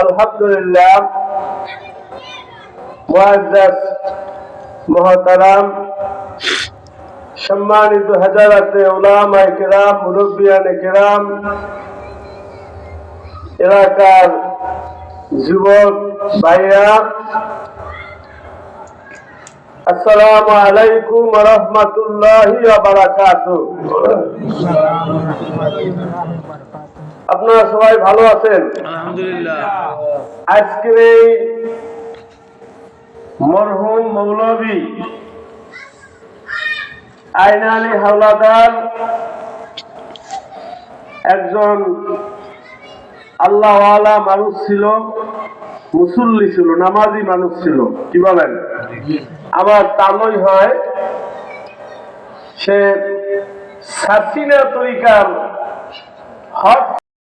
আলহামদুলিল্লাহ, মুআজ্জাজ মুহতারাম, সম্মানিত হাজারাতে উলামায়ে কেরাম, মুরব্বিয়ানে কেরাম, এলাকার যুবক ভাইয়া, আসসালামু আলাইকুম ওয়া রাহমাতুল্লাহি ওয়া বারাকাতুহু। আপনারা সবাই ভালো আছেন? আলহামদুলিল্লাহ। আজকের এই মরহুম মৌলভী আইন আলী হাওলাদার একজন আল্লাহওয়ালা মানুষ ছিল, মুসল্লি ছিল, নামাজি মানুষ ছিল। কি বলেন? আমার তালই হয় সে সাসিনা তরিকার হক